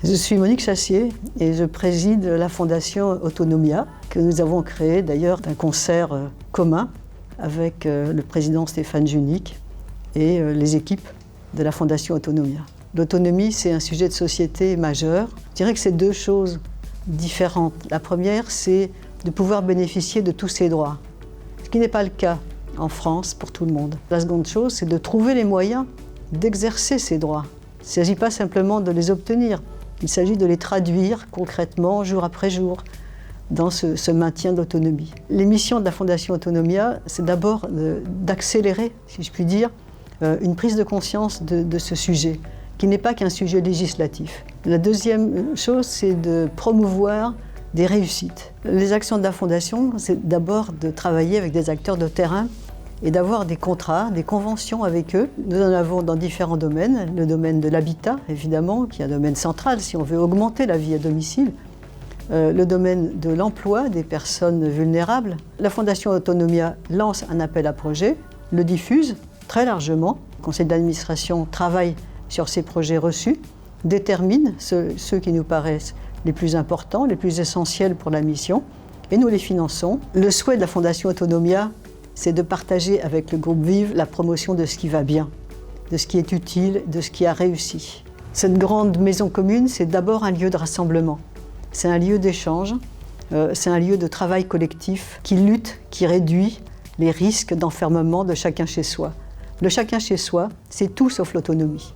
Je suis Monique Chassier et je préside la Fondation Autonomia, que nous avons créée d'ailleurs d'un concert commun avec le président Stéphane Junique et les équipes de la Fondation Autonomia. L'autonomie, c'est un sujet de société majeur. Je dirais que c'est deux choses différentes. La première, c'est de pouvoir bénéficier de tous ses droits, ce qui n'est pas le cas en France pour tout le monde. La seconde chose, c'est de trouver les moyens d'exercer ces droits. Il ne s'agit pas simplement de les obtenir, il s'agit de les traduire concrètement, jour après jour, dans ce maintien de l'autonomie. Les missions de la Fondation Autonomia, c'est d'abord d'accélérer, si je puis dire, une prise de conscience de ce sujet, qui n'est pas qu'un sujet législatif. La deuxième chose, c'est de promouvoir des réussites. Les actions de la Fondation, c'est d'abord de travailler avec des acteurs de terrain et d'avoir des contrats, des conventions avec eux. Nous en avons dans différents domaines. Le domaine de l'habitat, évidemment, qui est un domaine central si on veut augmenter la vie à domicile. Le domaine de l'emploi des personnes vulnérables. La Fondation Autonomia lance un appel à projet, le diffuse très largement. Le conseil d'administration travaille sur ces projets reçus, détermine ceux qui nous paraissent les plus importants, les plus essentiels pour la mission, et nous les finançons. Le souhait de la Fondation Autonomia, c'est de partager avec le groupe Vive la promotion de ce qui va bien, de ce qui est utile, de ce qui a réussi. Cette grande maison commune, c'est d'abord un lieu de rassemblement. C'est un lieu d'échange, c'est un lieu de travail collectif qui lutte, qui réduit les risques d'enfermement de chacun chez soi. Le chacun chez soi, c'est tout sauf l'autonomie.